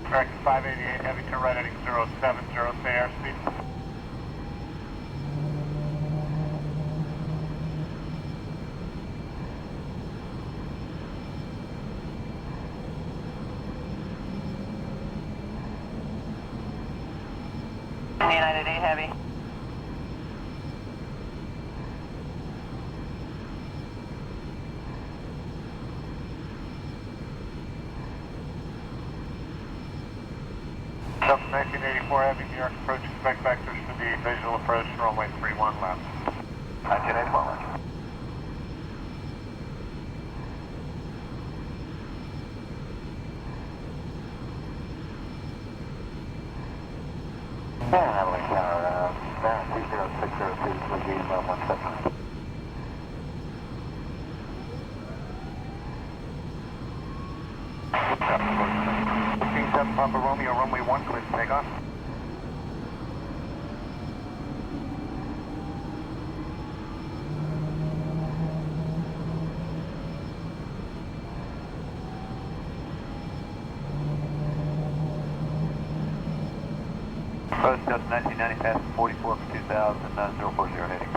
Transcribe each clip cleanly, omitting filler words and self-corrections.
Correct, 588, heavy turn right heading 070, stay airspeed. United 8 heavy. Delta 1984 heavy, New York approach, expect vectors for the visual approach, runway 31 left. 1984 left. And Abilene Tower, Baron 20602, McGee, 117. 7 Papa Romeo, runway 1, clear to take off. Post Delta 1990, pass 44 for 2000, 040 heading.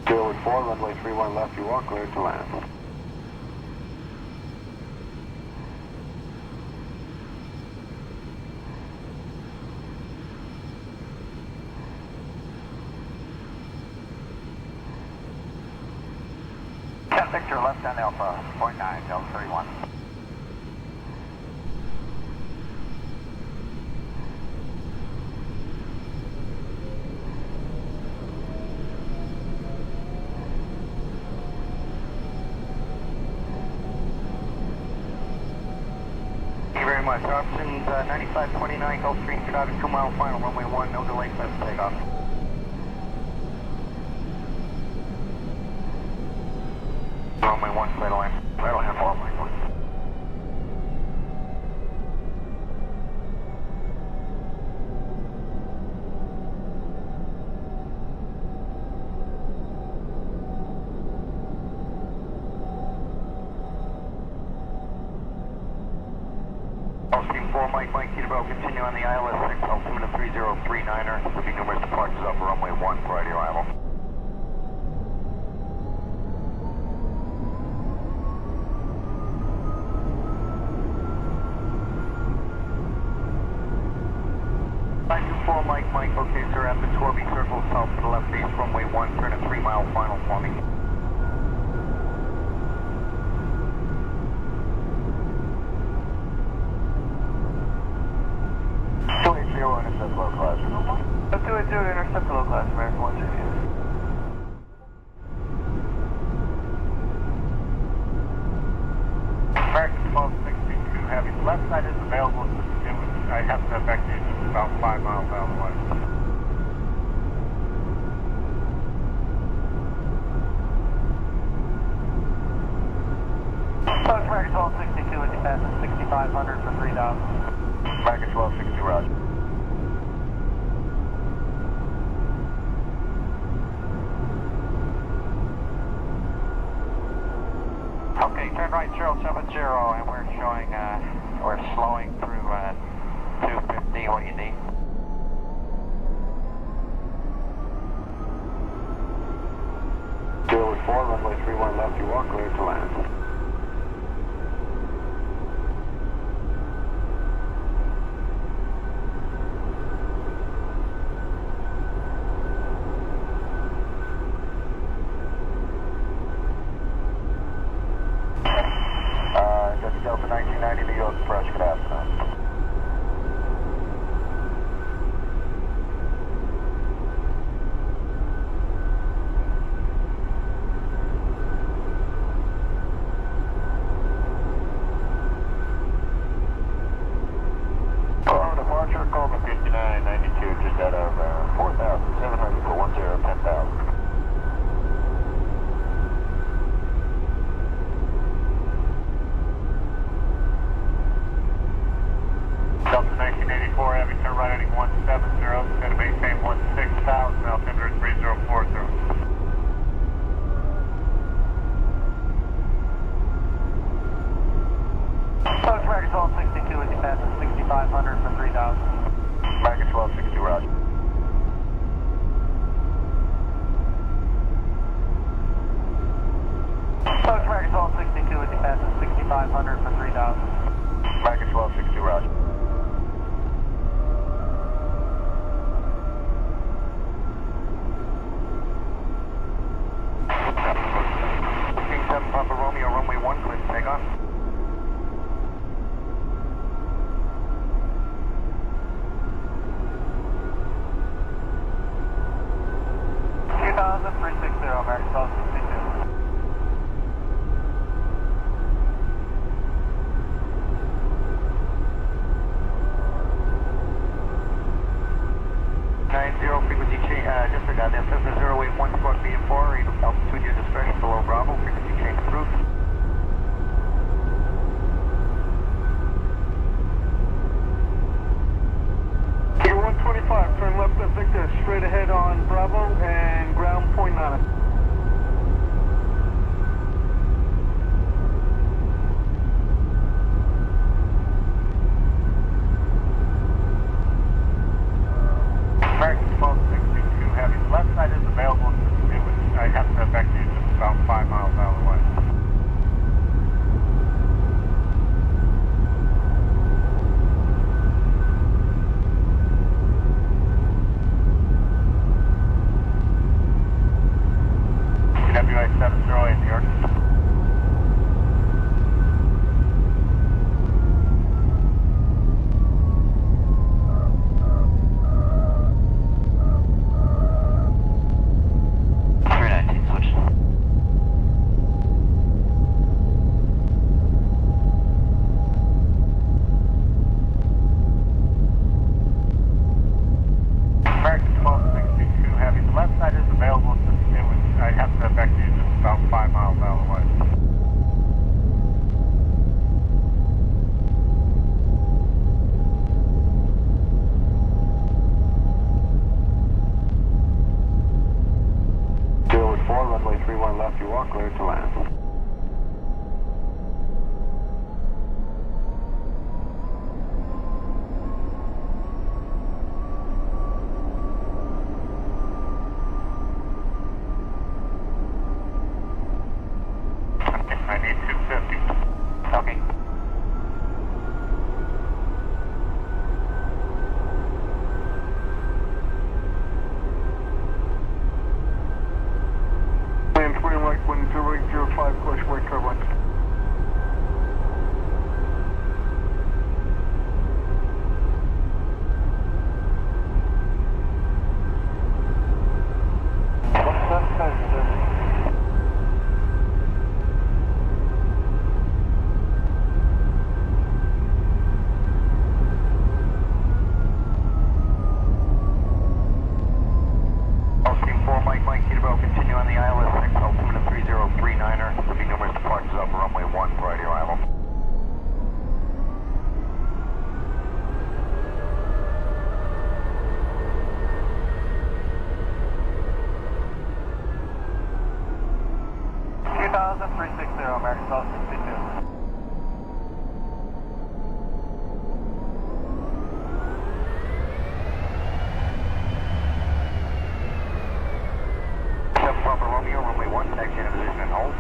Tailwood 4, runway 31 left, you are cleared to land. Victor, left on Alpha, 0.9, Delta 31. Thank you very much. Options 9529 Gulfstream, Chicago, 2 mile final, runway 1, no delay, set to takeoff. Runway 1, clear to land. Clear to land, follow my course. Gulfstream 4, Mike, Teterboro, continue on the ILS 6, altimeter 3039er, looking numerous departures off runway 1 prior to arrival. Mike, okay sir, at the Torby Circle, south to the left base, runway 1, turn at 3 mile final for me. Intercept low class. 280, intercept low class, American 160. American 1262 heavy, the left side is available to begin with. I have to effect it just about 5 miles out of the way. American 1262 is passing 6500 for 3000. American 1260, roger. Okay, turn right 070, and we're showing, we're slowing through 250. What do you need? Tailwood 4, runway 31 left, you are cleared to land. Delta 1990, New York approach, good afternoon. Departure, Cobra 5992, just out of 4,700 for 10, 10,000. Zone 62 with you passing 6,500 for 3,000. American 1262, roger. Approach American Zone 62 with you passing 6,500 for 3,000. American 1262, roger. King 7 Papa Romeo, runway 1, clear for takeoff. American 1262. 90 frequency change, disregard that. Cessna 081 squawk BM4, altitude your discretion below Bravo, frequency change approved. Gear 125, turn left at Victor, straight ahead on Bravo and ground point on it. American 1262 Heavy. The left side is available. I have to effect you just about 5 miles out of the way. TWA 708 New York. American 1262 Heavy. The left side is available. I have to effect you just about 5 miles out of the way. Zero 4, runway 31 left, you are cleared to land. I need 250. Okay. Land 20 right, 1005, push right curve line. Mike, Peterborough, continue on the ILS 6, altimeter 3039er. There'll be numerous departures off runway 1 prior to arrival. American 1262. Papa Romeo, runway 1, taxi in position and hold.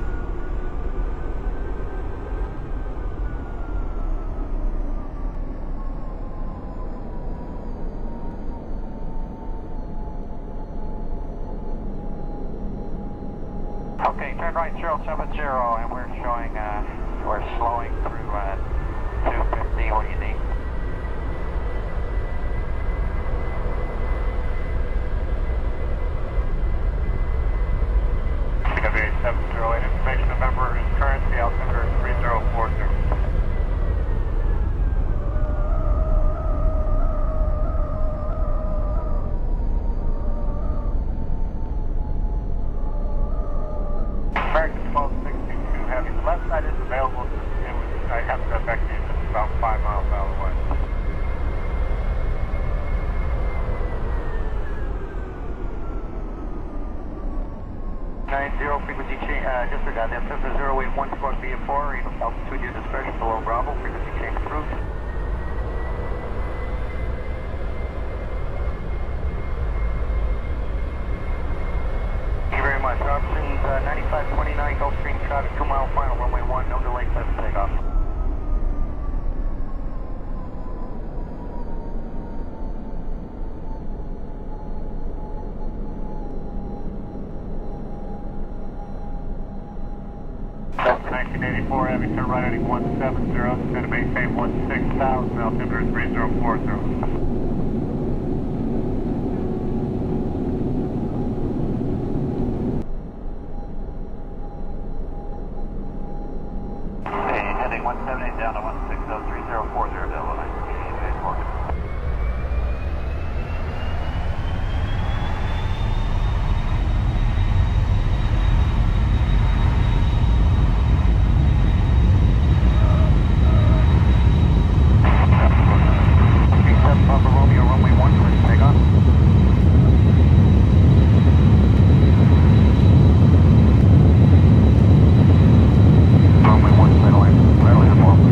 Okay, turn right 070, and we're showing, we're slowing through 250. What do you need? TWA 708. Information November is currency altimeter 3040. American 1262 Heavy. The left side is available. I have to effect you just about 5 miles out of the way. altimeter 081 squawk VFR, altitude your discretion below Bravo, frequency change approved. Thank you very much. Options 9529 Gulfstream traffic, 2 mile final, runway 1, no delay, clear for takeoff. Delta 1984 Heavy, turn right heading 170, it's going to maintain 16,000, altimeter 3040. Okay, heading 178 down to 1603040, available 1984. Papa Romeo, runway 1, clear for takeoff. Runway 1, clear to land. Clear to land, runway 1.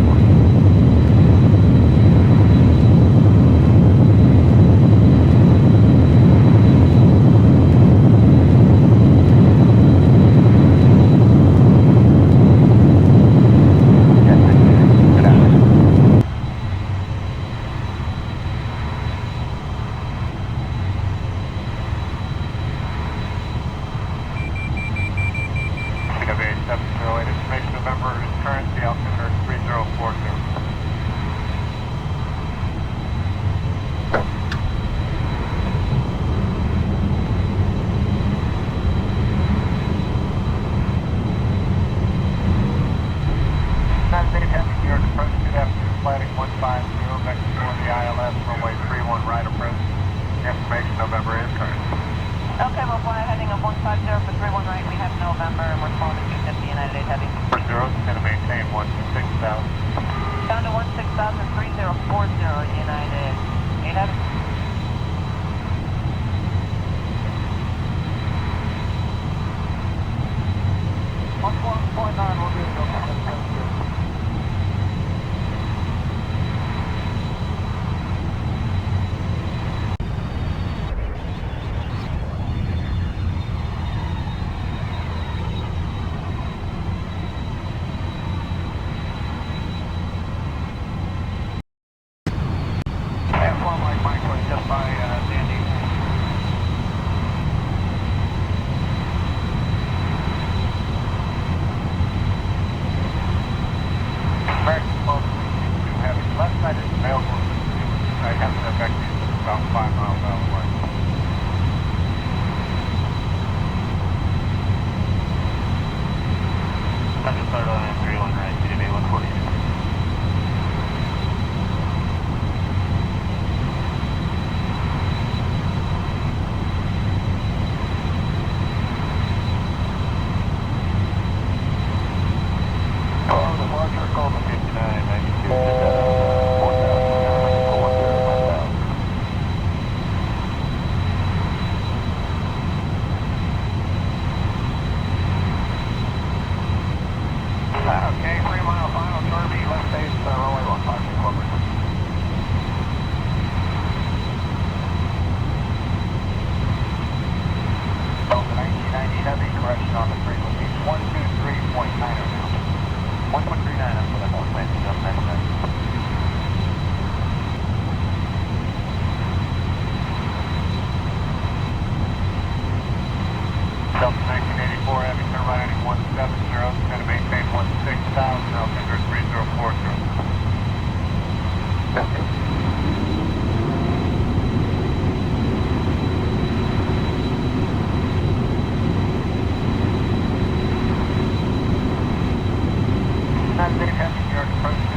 Heavy 708, information November is currency, altimeter 3040. United States Heavy, New York approach, good afternoon, flighting 150, vector for the ILS, runway 31, right approach. Information November is currency. Okay, we'll fly heading of 150 for 31 right. We have November and we're calling 250 United 8 Heavy. 40 is going to maintain 16,000. Down to 16,000, 3040 United 8 Heavy. F1 like Michael is just by Sandy. American 12 Heavy, left side is available. I have to affect you about 5 miles out of the way. I just started on 31 right, CDB 140. Oh, the larger call to 5992, just at 4,000. Okay, 3 mile final, Derby, left base, runway 1, parking corporate. Delta 1990 Heavy, correction on the frequency, 123.9 now. 1139, that's what I'm on, man. Just next time. Delta 1984 Heavy, turn right heading 170, it's going to maintain 16,000, altimeter 3040. United States Heavy, New York approach.